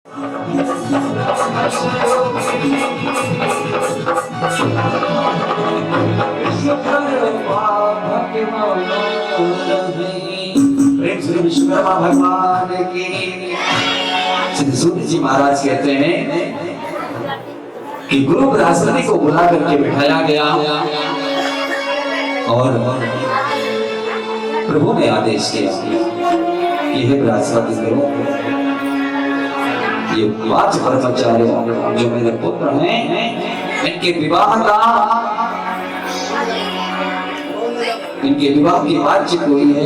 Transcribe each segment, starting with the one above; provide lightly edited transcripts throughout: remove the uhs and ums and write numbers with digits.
विश्वकर्मा भगवान की। श्री सूर्य जी महाराज कहते हैं कि गुरु बृहस्पति को बुला करके बिठाया गया और प्रभु ने आदेश किया कि हे बृहस्पति गुरु, ये 5 ब्रह्मचारी जो मेरे पुत्र हैं, इनके विवाह की बातचीत हुई है।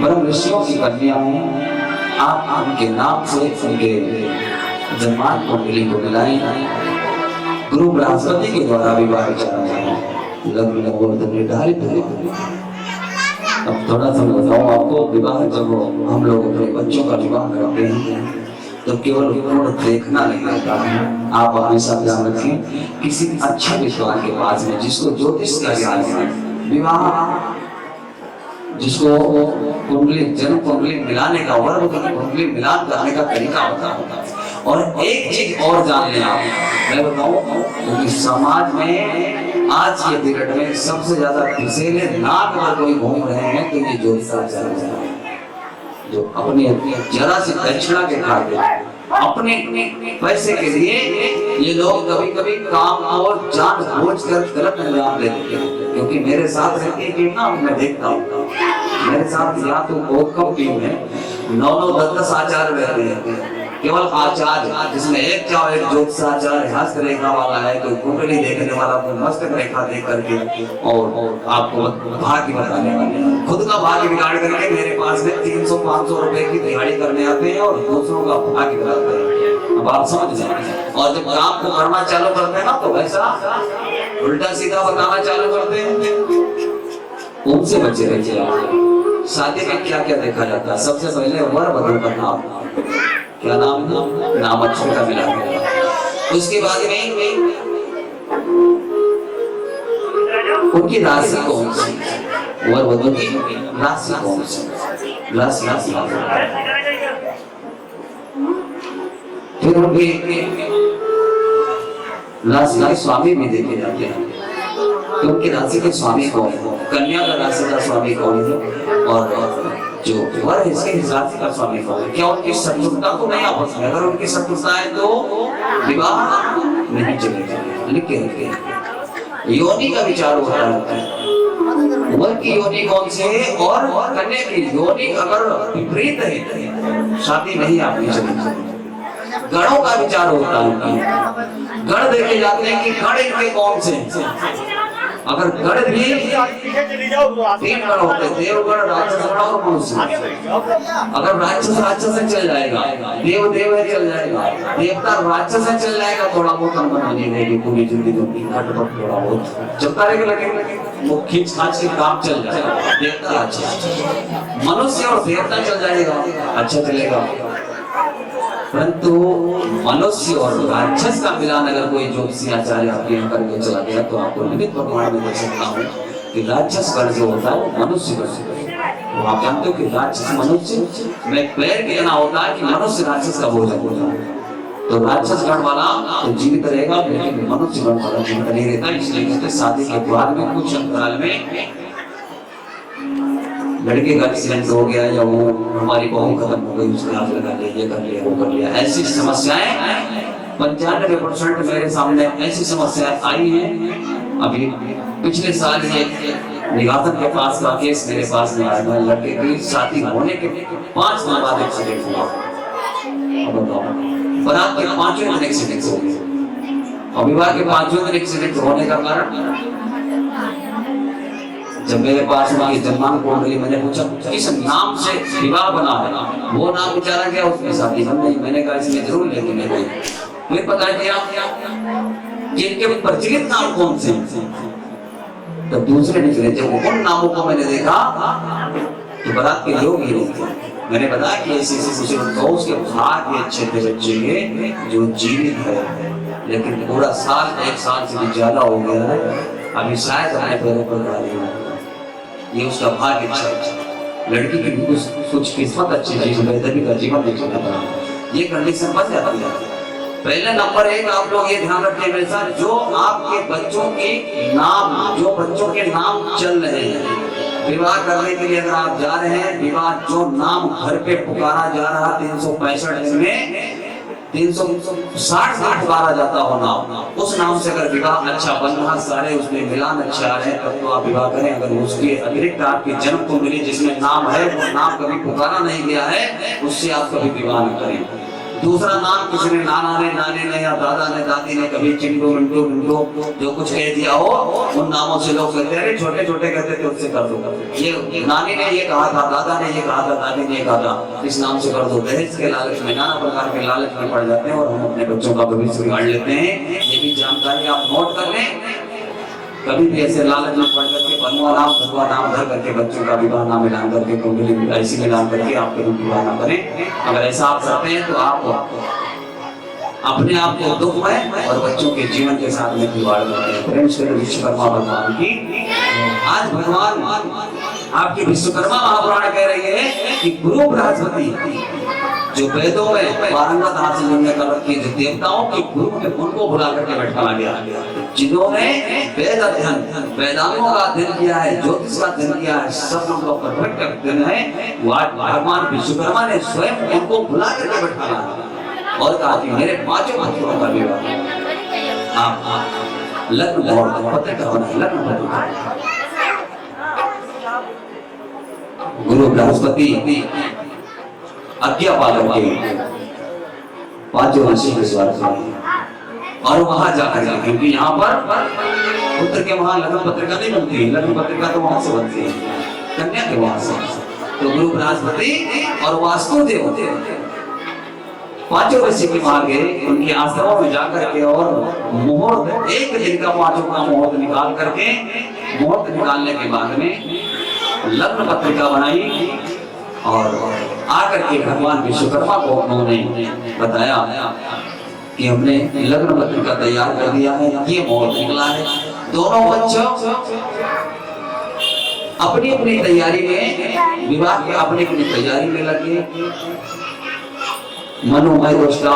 ब्रह्म ऋषियों की कन्या है, आप उनके नाम से उनके जन्मान कुंडली को मिलाएं। गुरु बृहस्पति के द्वारा विवाह विचारा जाए, लग्न निर्धारित है। अब थोड़ा सा बताऊं आपको, विवाह जब हम लोग अपने बच्चों का विवाह करते हैं तो केवल देखना नहीं होता है। आप हमेशा ध्यान रखें, किसी अच्छे विद्वान के पास में जिसको ज्योतिष का ज्ञान है, विवाह जिसको कुंडली जन्म कुंडली मिलाने का, वर्ग कुंडली मिलान करने का तरीका होता है। और एक चीज और जान लें आप, मैं बताऊं, क्योंकि समाज में आज के पीरियड में सबसे ज्यादा घुसेले नाक अगर कोई घूम रहे हैं तो ये ज्योतिषाचार्य जो अपनी जरा सी दक्षिणा के खाते अपने पैसे के लिए ये लोग कभी कभी काम और जानबूझकर गलत अंजाम देते हैं। क्योंकि मेरे साथ रहती है टीम ना, मैं देखता हूँ मेरे साथ यहाँ तो बहुत कम टीम है, 9-9, 10-10 आचार्य रहते हैं। केवल आचार्य जिसमें एक ज्योतिषाचार्य हस्त रेखा वाला है, कोई कुंडली देखने वाला, कोई मस्तक रेखा देख करके और आपको भाग्य बताने वाले, खुद का भाग्य बिगाड़ करके मेरे पास में 300-500 रुपए की दिहाड़ी करने आते हैं और दूसरों का भाग्य बिगाड़ते हैं। अब आप समझ जाए। और जब काम को करना चालू करते हैं ना तो वैसा उल्टा सीधा बताना चालू करते हैं। उनसे बचे रहिए आप। शादी में क्या क्या देखा जाता है? सबसे पहले वर वधू का नाम, क्या नाम है? नाम अक्षर का मिला। उसके बाद में उनकी राशि कौन सी, वर वधू की राशि कौन सी, राशि फिर उनकी राशि के स्वामी भी देखे जाते हैं कि उनकी राशि के स्वामी कौन है, कन्या का राशि का स्वामी कौन है और जो वर है इसके राशि का स्वामी कौन है। क्या उनकी शत्रुता तो नहीं आपस में? अगर उनकी शत्रुता है तो विवाह नहीं चलेगा। लेकिन योनि का विचार होता है, वर की योनि कौन से है और कन्या की योनि अगर विपरीत है शादी नहीं आपकी चलेगी। गणों का विचार होता है, गण देखे जाते हैं कि गण इनके कौन से। अगर गण भी 3 गण होते, देवगण, राक्षसगण और मनुष्य। अगर राक्षस से चल जाएगा, देव है चल जाएगा, देवता राक्षस से चल जाएगा, थोड़ा बहुत अनबन रहेगी पूरी जिंदगी, खटपट थोड़ा बहुत चलता रहेगा, वो खींच खाच के काम चल जाएगा। देवता अच्छा, मनुष्य और देवता चल जाएगा, अच्छा चलेगा। परंतु मनुष्य और राक्षस का मिलान अगर कोई ज्योतिषी आचार्य आपके यहाँ करके चला गया तो आपको निमित प्रमाण में दे सकता हूँ कि राक्षस गण जो होता है वो मनुष्य गण, वो आप जानते हो कि राक्षस मनुष्य में पैर के जना होता है कि मनुष्य राक्षस का भोजन होता है। तो राक्षस गण वाला तो जीवित रहेगा, लेकिन मनुष्य गण वाला जीवित नहीं रहता। इसलिए कहते शादी के बाद में कुछ अंतराल में लड़के का एक्सीडेंट हो गया या वो हमारी बहू खत्म हो गई, उसने आग लगा लिया, ये कर लिया, वो कर लिया, ऐसी समस्याएं 95% मेरे सामने ऐसी समस्याएं आई हैं। अभी पिछले साल ये निगाहन के पास का केस मेरे पास में आया था। लड़के की शादी होने के 5 दिन बाद एक्सीडेंट हुआ। अब बताओ, बारात के 5वें दिन एक्सीडेंट हो गया और विवाह के 5वें दिन एक्सीडेंट होने का कारण, जब मेरे पास उनकी जन्मान कुंडली मैंने पूछा किस नाम से विवाह बना है, वो नाम बेचारा गया, उसमें शादी बन गई। मैंने कहा इसमें जरूर लेके नहीं गई। मुझे पता किया कि इनके प्रचलित नाम कौन से, तो दूसरे निकले। जब उन नामों को मैंने देखा तो बारात के लोग ही थे। मैंने बताया कि ऐसे कुछ उसके भाग्य अच्छे थे बच्चे जो जीवित है, लेकिन पूरा साल 1 साल से भी ज्यादा हो गया है, अभी शायद अपने पैरों पर खड़ा नहीं है। ये उसका भाग्य अच्छा है। लड़की की कुछ किस्मत अच्छी थी, बेहतरी का जीवन नहीं चला था, ये कंडीशन बन जाती है। पहले नंबर एक आप लोग ये ध्यान रखिए मेरे साथ, जो आपके बच्चों के नाम, जो बच्चों के नाम चल रहे हैं विवाह करने के लिए, अगर आप जा रहे हैं विवाह, जो नाम घर पे पुकारा जा रहा 365 दिन में 360 दिन पुकारा जाता हो नाम, उस नाम से अगर विवाह अच्छा बन रहा, सारे उसमें मिलान अच्छा है, तब तो आप विवाह करें। अगर उसके अतिरिक्त आपकी जन्म कुंडली जिसमें नाम है वो नाम कभी पुकारा नहीं गया है, उससे आप कभी विवाह न करें। दूसरा नाम किसी ने, नाना ने, नानी ने या दादा ने, दादी ने कभी चिंटू मिंटू मिंटू जो कुछ कह दिया हो, उन नामों से लोग कहते हैं छोटे छोटे कहते थे उससे कर दो, ये नानी ने ये कहा था, दादा ने ये कहा था, दादी ने ये कहा था, इस नाम से कर दो। दहेज के लालच में, नाना प्रकार के लालच में पड़ जाते हैं और हम अपने बच्चों का भविष्य बिगाड़ लेते हैं। ये भी जानकारी आप नोट कर लें। कभी भी ऐसे लालच में पड़ करके बनुआ नाम भगवा नाम धर करके बच्चों का विवाह ना मिलान करके, कुंडली ऐसी मिलान करके आप कभी विवाह ना करें। अगर ऐसा आप करते हैं तो आप अपने आप को दुख में और बच्चों के जीवन के साथ में खिलवाड़ करते हैं। प्रेम से विश्वकर्मा भगवान की आज भगवान आपकी विश्वकर्मा महापुराण कह रही है कि गुरु बृहस्पति जो वेदों में पारंगत हासिल जिन्होंने कर रखी है, देवताओं के गुरु में उनको बुला करके बैठाया गया, जिन्होंने वेद अध्ययन, वेदांतों का अध्ययन किया है, ज्योतिष का अध्ययन किया है, सब उनको परफेक्ट अध्ययन है, भगवान विश्वकर्मा ने स्वयं उनको बुला करके बैठाया और कहा कि मेरे पांचों पुत्रों का विवाह आप लग्न और पत्रिका बनाए, लग्न पत्रिका। गुरु बृहस्पति आज्ञा पालन के पांचों ऋषि के स्वर्ग में और वहां जाकर, क्योंकि यहाँ पर पुत्र के वहां लग्न पत्रिका नहीं बनती, लग्न पत्रिका तो वहां से बनती है कन्या के वहां से। तो गुरु बृहस्पति और वासुदेव पांचों ऋषि के वहां गए, उनके आश्रमों में जाकर के और मुहूर्त, एक दिन का पांचों का मुहूर्त निकाल करके, मुहूर्त निकालने के बाद में लग्न पत्रिका बनाई और आकर के भगवान विश्वकर्मा को उन्होंने बताया कि हमने लग्न पत्रिका तैयार कर दिया है, ये मुहूर्त निकला है। दोनों बच्चों अपनी अपनी तैयारी में, विवाह की अपनी अपनी तैयारी में लगे। मनोमय रोष्टा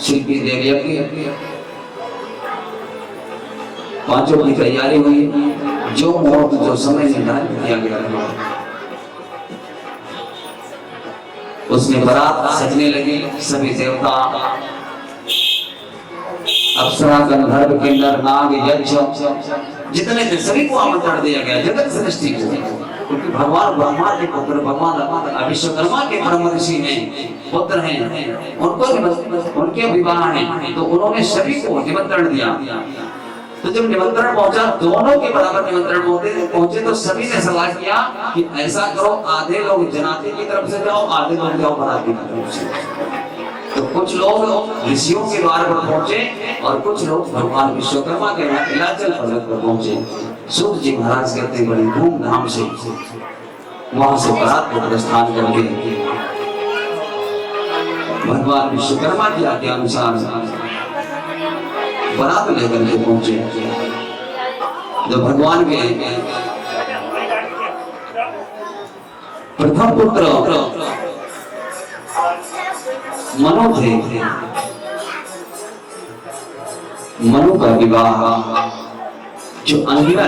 शिल्पी देवी पांचों की तैयारी हुई, जो मुहूर्त जो समय निर्धारित किया गया उसमें बारात सजने लगी। सभी देवता, अप्सरा, गंधर्व, किन्नर, नाग, यक्ष जितने थे सभी को आमंत्रण दिया गया, जगत सृष्टि को, क्योंकि भगवान ब्रह्मा के पुत्र, भगवान विश्वकर्मा के ब्रह्म ऋषि हैं, पुत्र हैं, उनको उनके विवाह हैं, तो उन्होंने सभी को निमंत्रण दिया। तो जब निमंत्रण पहुंचा, दोनों के बराबर निमंत्रण पहुंचे, तो सभी ने सलाह किया कि ऐसा करो, आधे लोग जनाते की तरफ से जाओ, आधे लोग जाओ बराती की तरफ से। तो कुछ लोग ऋषियों के द्वार पर पहुंचे और कुछ लोग भगवान विश्वकर्मा के नीलाचल पर्वत पर पहुंचे। सूत जी महाराज कहते बड़ी धूमधाम से वहां से बारात को प्रस्थान करके भगवान विश्वकर्मा की आज्ञा अनुसार बारात लेकर के पहुंचे। जब भगवान के प्रथम पुत्र मनु थे, मनु का विवाह जो अंगिरा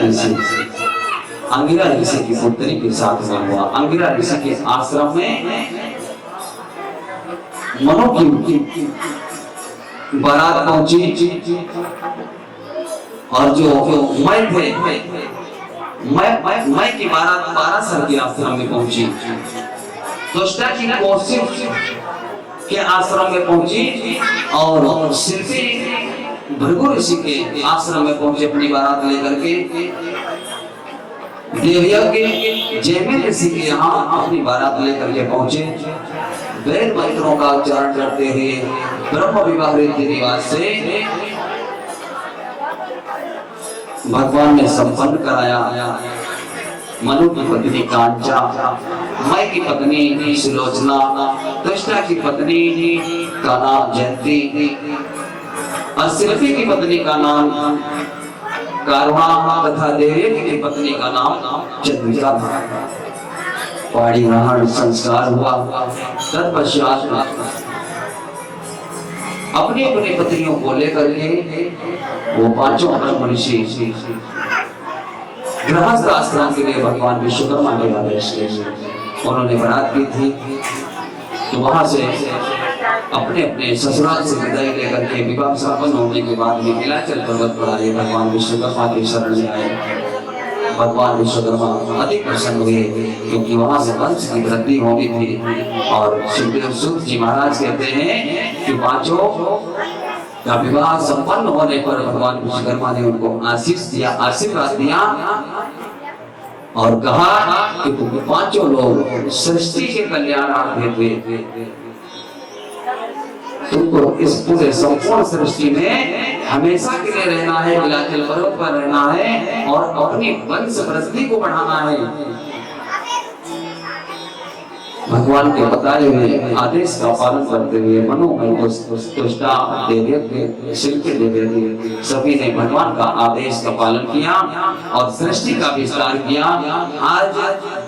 ऋषि की पुत्री के साथ में हुआ। अंगिरा ऋषि के आश्रम में मनु की बारात पहुंची और जो मैं थे, मैं की बारात 12 साल के आश्रम में पहुंची। दुष्टा की कोशिश के आश्रम में पहुंची और शिल्पी भृगु ऋषि के आश्रम में पहुंचे अपनी बारात लेकर के। देवयज्ञ जैमिन ऋषि के यहाँ अपनी बारात लेकर के पहुंचे। वेद मंत्रों का उच्चारण करते हुए ब्रह्म विवाह रीति रिवाज से भगवान ने संपन्न कराया। मनु की पत्नी कांचा, मय की पत्नी सुलोचना, कृष्णा की पत्नी का नाम जयंती और शिल्पी की पत्नी का नाम कारुणा तथा देवयज्ञ की पत्नी का नाम चंद्रिका था। पाणिग्रहण संस्कार हुआ। तत्पश्चात अपनी अपनी पत्नियों को लेकर के वो पांचों ब्रह्म ऋषि गृहस्थ आश्रम के लिए भगवान विश्वकर्मा के आदेश के उन्होंने बारात की थी। तो वहां से अपने अपने ससुराल से विदाई लेकर के विवाह संपन्न होने के बाद में नीलाचल पर्वत पर आए भगवान विश्वकर्मा की शरण में आए। भगवान विश्वकर्मा अधिक प्रसन्न हुए क्योंकि वहां से वंश की वृद्धि होनी थी। और सुखदेव सूत जी महाराज कहते हैं कि पांचों का विवाह संपन्न होने पर भगवान विश्वकर्मा ने उनको आशीष दिया, आशीर्वाद दिया और कहा कि तुम पांचों लोग सृष्टि के कल्याणार्थ हुए। तुमको इस पूरे संपूर्ण सृष्टि में हमेशा के लिए रहना है, नीलाचल पर्वत पर रहना है और अपनी वंश वृद्धि को बढ़ाना है। भगवान के बताए हुए आदेश का पालन करते हुए मनोमय तुष्टा देवयज्ञ शिल्पी देवयज्ञ सभी ने भगवान का आदेश का पालन किया और सृष्टि का विस्तार किया। आज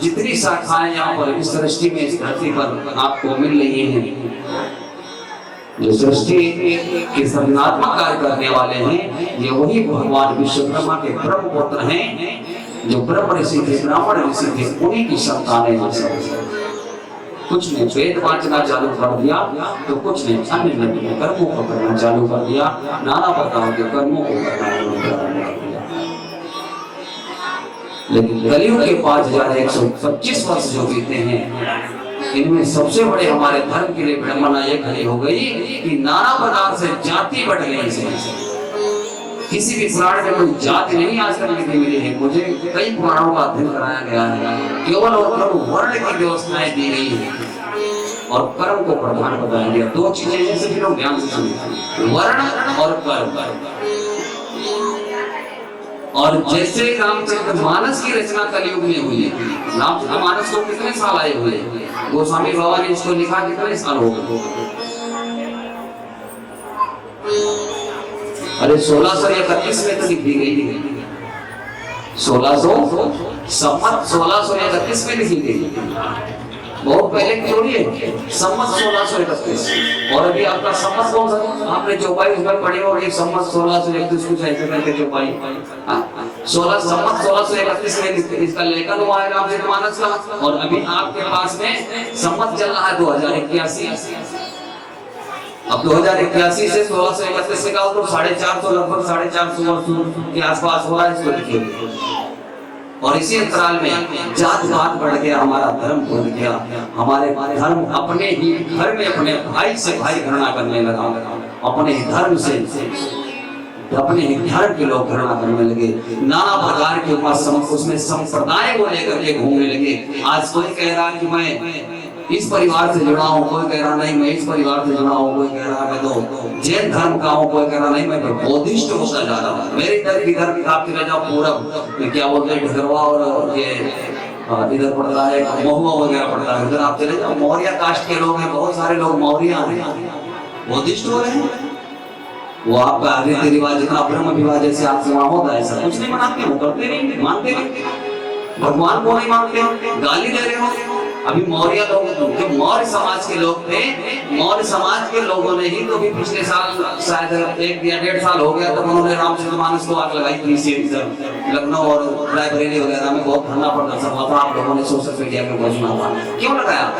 जितनी शाखाएं यहाँ पर इस सृष्टि में इस धरती पर आपको मिल रही हैं, जो सृष्टि के सृजनात्मक कार्य करने वाले हैं, ये वही भगवान विश्वकर्मा के ब्रह्म पुत्र हैं। जो ब्रह्म ऋषि थे, ब्राह्मण ऋषि थे, उन्हीं की संतानें हैं। कुछ ने वेद वाचना चालू कर दिया तो कुछ ने अन्य कर्मों को करना चालू कर दिया, नाना प्रकार के कर्मों को करना चालू कर दिया। लेकिन कलियुग के 5125 वर्ष जो बीते हैं, इनमें सबसे बड़े हमारे धर्म के लिए विडंबना ये खड़ी हो गई कि नाना प्रकार से जाति बढ़ गई। किसी भी पुराण में कोई जाति नहीं आज तक लिखी मिली है। मुझे कई पुराणों का अध्ययन कराया गया है, केवल और केवल वर्ण की व्यवस्थाएं दी गई है और कर्म को प्रधान बताया गया। दो चीजें हैं, सभी लोग ध्यान से सुनिए, वर्ण और कर्म। और जैसे रामचरित मानस की रचना कलयुग में हुई है, रामचरित मानस को कितने साल आए हुए, गोस्वामी बाबा ने इसको लिखा कितने साल हो गए? अरे 1631 में तो लिखी गई थी, 1631 में लिखी गई, बहुत पहले की थोड़ी है। संवत 1631 और अभी आपका संवत कौन सा? आपने चौपाई उसमें पढ़ी होगी, संवत 1631 कुछ ऐसे करके चौपाई 1631 में इसका लेखन हुआ है रामचरितमानस का। और अभी आपके पास में संवत चल रहा है 2081। अब 2081 से 1631 का तो 450 लगभग 450 वर्ष के आसपास हुआ है इसको लिखे। और इसी अंतराल में जात पात बढ़ गया, हमारा धर्म बढ़ गया, हमारे धर्म अपने ही घर में अपने भाई से भाई घृणा करने लगा, अपने ही धर्म से अपने ही धर्म के लोग घृणा करने लगे, नाना प्रकार के उसमें संप्रदाय को लेकर के घूमने लगे। आज कोई कह रहा कि मैं इस परिवार से जुड़ा हूँ, कोई कह रहा नहीं मैं इस परिवार से जुड़ा हूँ, कोई कह रहा मैं तो जैन धर्म का हूँ, कोई कह रहा नहीं मैं बौद्धिस्ट होता जा रहा हूँ। मेरे इधर की आप चले जाओ पूरब, क्या बोलते हैं ढगरवा और ये इधर पड़ता है महुआ वगैरह पड़ता है, उधर आप चले जाओ मौर्य कास्ट के लोग हैं, बहुत सारे लोग मौर्य हैं, बौद्धिस्ट हो रहे हैं। वो आपका रीति रिवाज जितना ब्रह्म विवाह जैसे आपसे वहां होता है, सब कुछ नहीं मनाते हो, करते नहीं, मानते नहीं, भगवान को नहीं मानते हो, गाली दे रहे हो। अभी मौर्य लोग जो मौर्य समाज के लोग थे, मौर्य समाज के लोगों ने ही तो भी पिछले साल शायद 1 या 1.5 साल हो गया तब उन्होंने रामचरितमानस को आग लगाई थी। लखनऊ और रायबरेली वगैरह में बहुत धरना प्रदर्शन हुआ था, आप लोगों ने सोशल मीडिया पे बहुत सुना था। क्यों लगाया?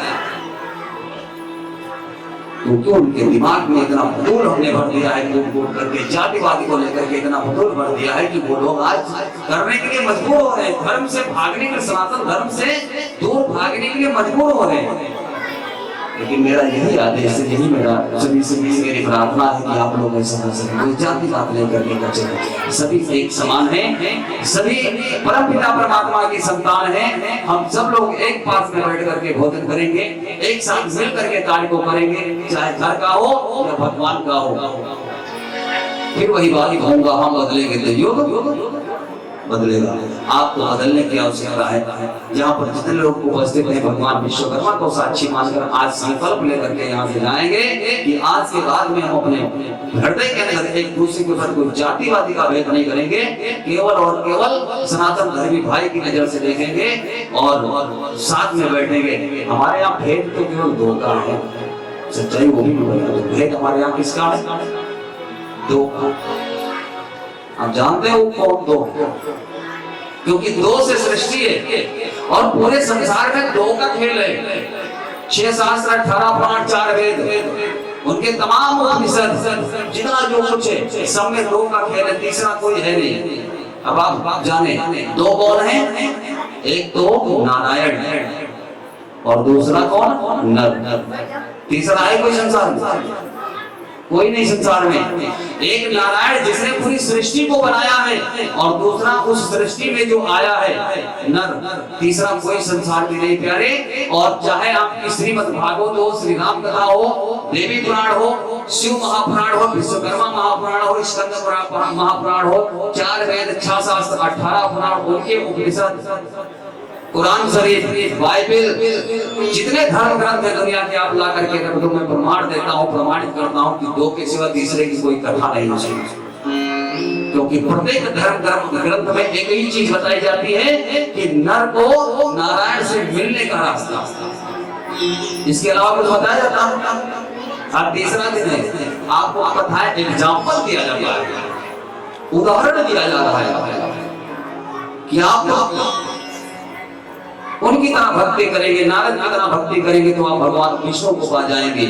क्योंकि उनके दिमाग में इतना फतूल हमने भर दिया है, करके जातिवादी को लेकर के इतना फतूल भर दिया है कि वो लोग आज करने के लिए मजबूर हो रहे हैं, धर्म से भागने के, सनातन धर्म से दूर भागने के लिए मजबूर हो रहे हैं। लेकिन मेरा यही आदेश है, यही मेरा सभी से मेरी प्रार्थना है कि आप लोग ऐसा कर सकें, कोई जाति बात नहीं करने का चाहिए, सभी एक समान हैं, सभी परम पिता परमात्मा की संतान हैं। हम सब लोग एक पास में बैठ करके भोजन करेंगे, एक साथ मिल करके कार्य को करेंगे, चाहे घर का हो या भगवान का हो। फिर वही बात कहूंगा, हम बदलेंगे तो युग बदलेगा। आपको बदलने की आवश्यकता है। यहाँ पर जितने लोग उपस्थित हैं, भगवान विश्वकर्मा को साक्षी मानकर आज संकल्प लेकर के यहाँ से जाएंगे कि आज के बाद में हम अपने हृदय के अंदर एक दूसरे के ऊपर कोई जातिवादी का भेद नहीं करेंगे, केवल और केवल सनातन धर्मी भाई की नजर से देखेंगे और साथ में बैठेंगे। हमारे यहाँ भेद तो केवल 2 का है, सच्चाई वो भी बोलेगा। तो भेद हमारे यहाँ किसका है? दो का। आप जानते हो कौन दो? क्योंकि दो से सृष्टि है और पूरे संसार में दो का खेल है। 6 शास्त्र 18 पुराण 4 वेद उनके तमाम उपनिषद जितना जो कुछ है सब में दो का खेल है, तीसरा कोई है नहीं। अब आप जाने दो कौन है? एक तो नारायण और दूसरा कौन? नर। तीसरा है कोई संसार में? कोई नहीं संसार में। एक नारायण जिसने पूरी सृष्टि को बनाया है और दूसरा उस सृष्टि में जो आया है नर। तीसरा कोई संसार में नहीं प्यारे। और चाहे आपकी श्रीमद् भागवत हो, श्री राम कथा हो, देवी पुराण हो, शिव महापुराण हो, विश्वकर्मा महापुराण हो, स्कंद महापुराण हो, 4 वेद 6 शास्त्र 18 पुराण उनके उपनिषद, कुरान शरीफ, बाइबल, जितने धर्म ग्रंथ है दुनिया के आप ला करके रख दो, मैं प्रमाण देता हूँ, प्रमाणित करता हूँ कि दो के सिवा तीसरे की कोई कथा नहीं है। क्योंकि प्रत्येक धर्म ग्रंथ में एक ही चीज बताई जाती है कि नर को नारायण से मिलने का रास्ता, इसके अलावा कुछ बताया जाता है? अब तीसरा दिन है, आपको कथा एग्जाम्पल दिया जाता है, उदाहरण दिया जा रहा है कि आप उनकी तरह भक्ति करेंगे, नारद की तरह भक्ति करेंगे तो आप भगवान विष्णु को पा जाएंगे।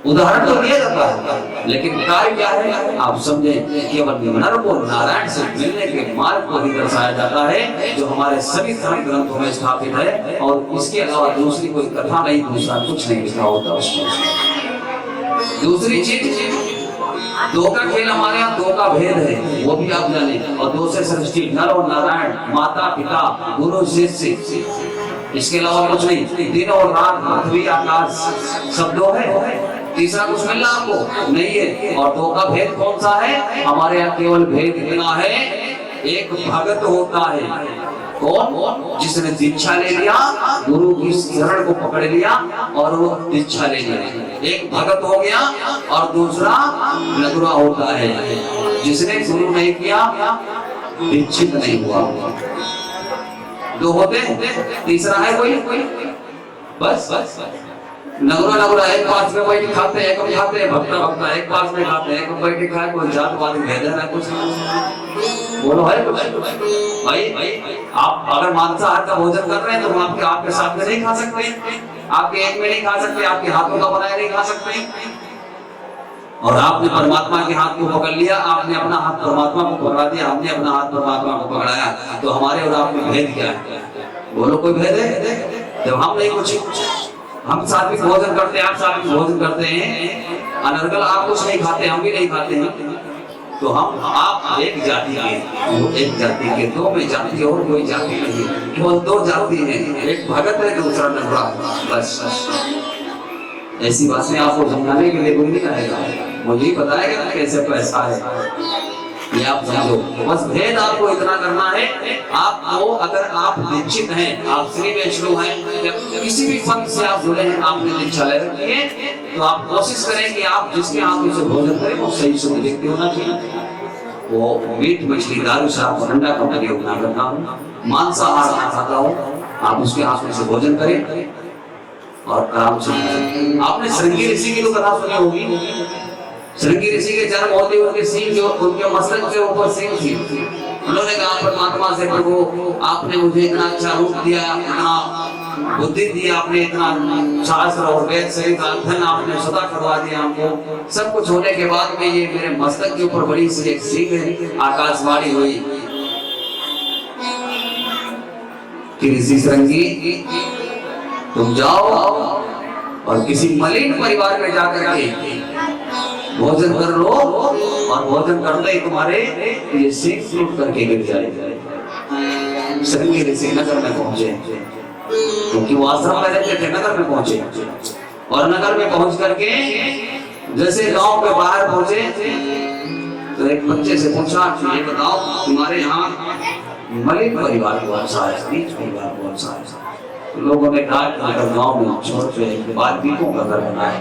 उदाहरण तो दिया जाता है, लेकिन कार्य क्या है आप समझे? केवल नर को नारायण से मिलने के मार्ग को ही दर्शाया जाता है, जो हमारे सभी धर्म ग्रंथों में स्थापित है। और इसके अलावा दूसरी कोई कथा नहीं, दूसरा कुछ नहीं लिखा होता उसमें। दूसरी चीज, दो का खेल हमारे यहाँ दो का भेद है, वो भी आप जाने। और दो से सृष्टि, नर और नारायण, माता पिता, गुरु शिष्य, इसके अलावा कुछ नहीं। दिन और रात, पृथ्वी आकाश, सब दो है। तीसरा कुछ मिल रहा आपको नहीं है। और दो का भेद कौन सा है? हमारे यहाँ केवल भेद इतना है, एक भगत होता है। कौन? जिसने दीक्षा ले लिया, गुरु की शरण को पकड़ लिया और वो दीक्षा ले लिया, एक भगत हो गया। और दूसरा नगुरा होता है, जिसने गुरु नहीं किया, दीक्षित नहीं हुआ। दो होते हैं, तीसरा है कोई? बस नगुरा एक पास में बैठ खाते हैं, एक खाते हैं, भक्ता एक पास में खाते हैं, एक बैठ खाए। कोई जातवादी भेद है कुछ? बोलो है कुछ? भाई आप अगर मांसाहार का भोजन कर रहे हैं तो हम आपके साथ में नहीं खा सकते, आपके एक में नहीं खा सकते, आपके हाथों का बनाया नहीं खा सकते। और आपने परमात्मा के हाथ को पकड़ लिया, आपने अपना हाथ परमात्मा को पकड़ा दिया, हमने अपना हाथ परमात्मा को पकड़ाया। तो हमारे और आपके भेद क्या है? बोलो कोई भेद है? जब हम नहीं कुछ, हम सात्विक भोजन करते हैं, आप सात्विक भोजन करते हैं, अनर्गल आप कुछ नहीं खाते, हम भी नहीं खाते हैं। तो हम आप एक जाति के, वो एक जाति के, दो में जाति और कोई जाति नहीं, केवल दो जाति है, एक भगत है, दूसरा नगुरा। बस ऐसी बातें आपको समझाने के लिए कोई नहीं आएगा, मुझे ही बताएगा कैसे पैसा है, ये आप समझो। बस भेद आपको इतना करना है, आपको अगर आप दीक्षित हैं, आप श्री वैष्णव हैं, जब किसी भी पंथ से आप जुड़े हैं, आपने दीक्षा ले रखी है, तो आप कोशिश करें कि आप जिसके हाथों से भोजन करें वो सही शुद्ध व्यक्ति होना चाहिए। वो मीट मछली दारू शराब ठंडा का प्रयोग ना करना हो, मांसाहार ना खाता हो, आप उसके हाथों से भोजन करें और आराम से। आपने श्रृंगी ऋषि की तो कथा सुनी होगी। श्रृंगी ऋषि के जन्म होते उनके सींग जो उनके मस्तक के ऊपर सींग थी। उन्होंने कहा परमात्मा से, प्रभु आपने मुझे इतना अच्छा रूप दिया, इतना बुद्धि दी, आपने इतना शास्त्र और वेद सहित का अध्ययन आपने सदा करवा दिया हमको। सब कुछ होने के बाद में ये मेरे मस्तक के ऊपर बड़ी सी एक सींग है। आकाशवाणी हुई कि ऋषि श्रृंगी तुम जाओ और किसी मलिन परिवार में जाकर के भोजन कर लो, और भोजन करते ही तुम्हारे ये सींग टूट करके गिर जाएगा। श्रृंगी ऋषि नगर में पहुंचे, क्योंकि वो आश्रम में रहते थे, नगर में पहुंचे। और नगर में पहुंच करके जैसे गांव के बाहर पहुंचे तो एक बच्चे से पूछा कि ये बताओ तुम्हारे यहाँ मलिन परिवार कौन सा है, नीच परिवार कौन सा है? तो लोगों ने कहा कि अगर गांव में छोटे बाल्मीकों का घर बना है।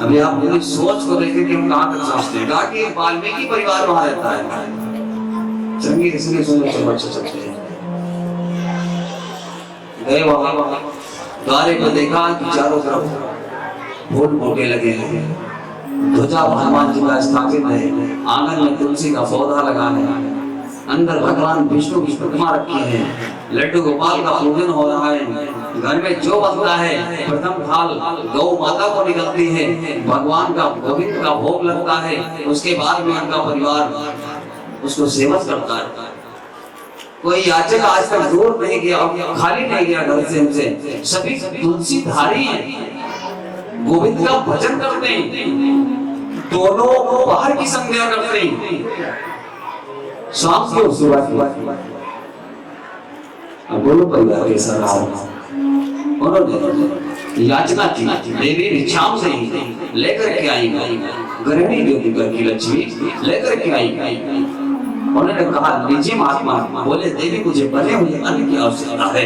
अभी आप पूरी सोच को देखें कि हम कहाँ तक समझते हैं। कहा कि वाल्मीकि परिवार वहां रहता है। श्रृंगी ऋषि ने सोचा चलो अच्छा चलते हैं। गए वहां द्वारे पर देखा कि चारों तरफ फूल बूटे लगे हैं, ध्वजा हनुमान जी का स्थापित है, आंगन में तुलसी का पौधा लगा है, अंदर भगवान विष्णु की प्रतिमा रखी है, लड्डू गोपाल का पूजन हो रहा है। घर में जो बनता है प्रथम थाल गौ माता को निकलती है, भगवान का गोविंद का भोग लगता है, उसके बाद में उनका परिवार उसको सेवन करता है। कोई याचक आज तक दूर नहीं गया, खाली नहीं गया घर से हमसे, सभी तुलसी धारी हैं, गोविंद का भजन करते हैं, दोनों बाहर की संज्ञा करते हैं। शाम को सुबह बोलो परिवार के साथ उन्होंने याचना की, देवी भिक्षाम से लेकर के आई, गृहिणी ज्योति घर की लक्ष्मी लेकर के आई। उन्होंने कहा लीजिए महात्मा। बोले देवी मुझे बने हुए अन्न की आवश्यकता है,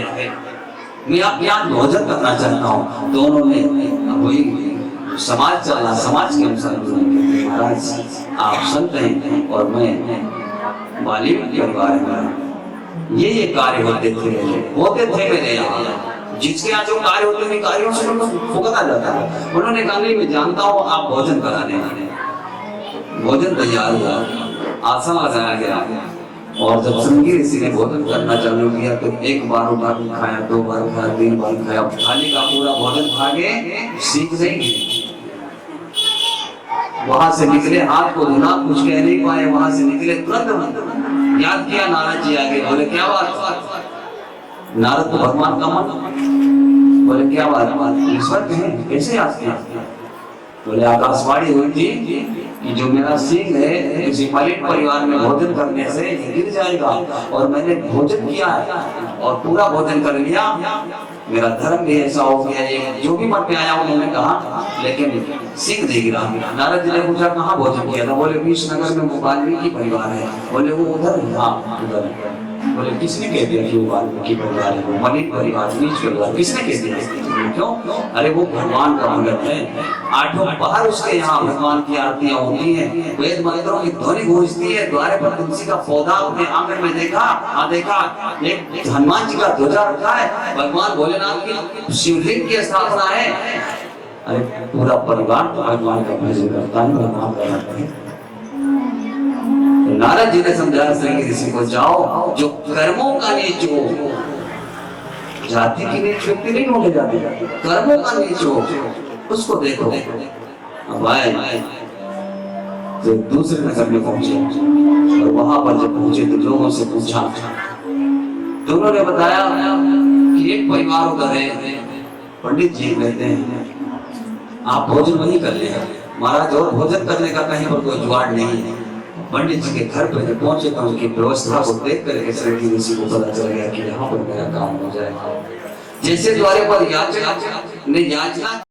मैं आप यहाँ भोजन करना चाहता हूँ। तो उन्होंने वही समाज चला, समाज के अनुसार महाराज आप संत हैं और मैं बाली परिवार है, ये कार्य होते थे मेरे यहाँ, जिसके यहाँ जो कार्य होते हैं कार्यों से फुकता जाता है। उन्होंने कहा नहीं मैं जानता हूँ आप भोजन कराने वाले। भोजन तैयार हुआ, आसन लगाया गया और जब श्रृंगी ऋषि ने भोजन करना चालू किया तो एक बार उठा के खाया, दो बार खाया, तीन बार खाया, थाली का पूरा भोजन खा के सीख नहीं। वहां से निकले, हाथ को धुना, कुछ कह नहीं पाए, वहां से निकले, तुरंत याद किया नारद जी आगे। बोले क्या बात? नारद तो भगवान का मन। बोले क्या बात? ईश्वर कहें कैसे याद किया? बोले आकाशवाणी हुई थी कि जो मेरा सिंह है किसी पलित परिवार में भोजन करने से गिर जाएगा, और मैंने भोजन किया है और पूरा भोजन कर लिया, मेरा धर्म भी ऐसा हो गया। ये जो भी मन में आया उन्होंने कहा, लेकिन सिंह नहीं गिरा। नारद जी ने पूछा कहाँ भोजन किया था? बोले विष्णुनगर में वाल्मीकि परिवार है। बोले वो उधर? हाँ उधर। बोले किसने कह दिया कि वो वाल्मीकि परिवार है? वो मलिक परिवार, नीच परिवार, किसने कह दिया? क्यों? अरे वो भगवान का भगत है, आठों पहर उसके यहाँ भगवान की आरतियां होती हैं, वेद मंत्रों की ध्वनि गूंजती है। द्वारे पर तुलसी का पौधा अपने आंगन में देखा, एक हनुमान जी का ध्वजा रखा है, भगवान भोलेनाथ की शिवलिंग की स्थापना है। अरे पूरा परिवार तो भगवान का भजन करता है, नाम करता है। नारद जी ने समझाया श्रृंगी ऋषि को, जाओ जो कर्मों का नीच हो, जाति की नीच व्यक्ति नहीं ढूंढे जाते, कर्मों का नीच हो उसको देखो। अब आए तो दूसरे नगर में पहुंचे और वहां पर जब पहुंचे तो लोगों से पूछा तो उन्होंने बताया कि एक परिवार उधर है, पंडित जी कहते हैं आप भोजन वहीं कर ले महाराज, और भोजन करने का कहीं पर कोई जुगाड़ नहीं है। पंडित जी के घर पर पहुंचे तो उनकी व्यवस्था को देख कर श्रृंगी ऋषि को पता चल गया कि यहाँ पर मेरा काम हो जाएगा। जैसे द्वारे पर याचक ने याचना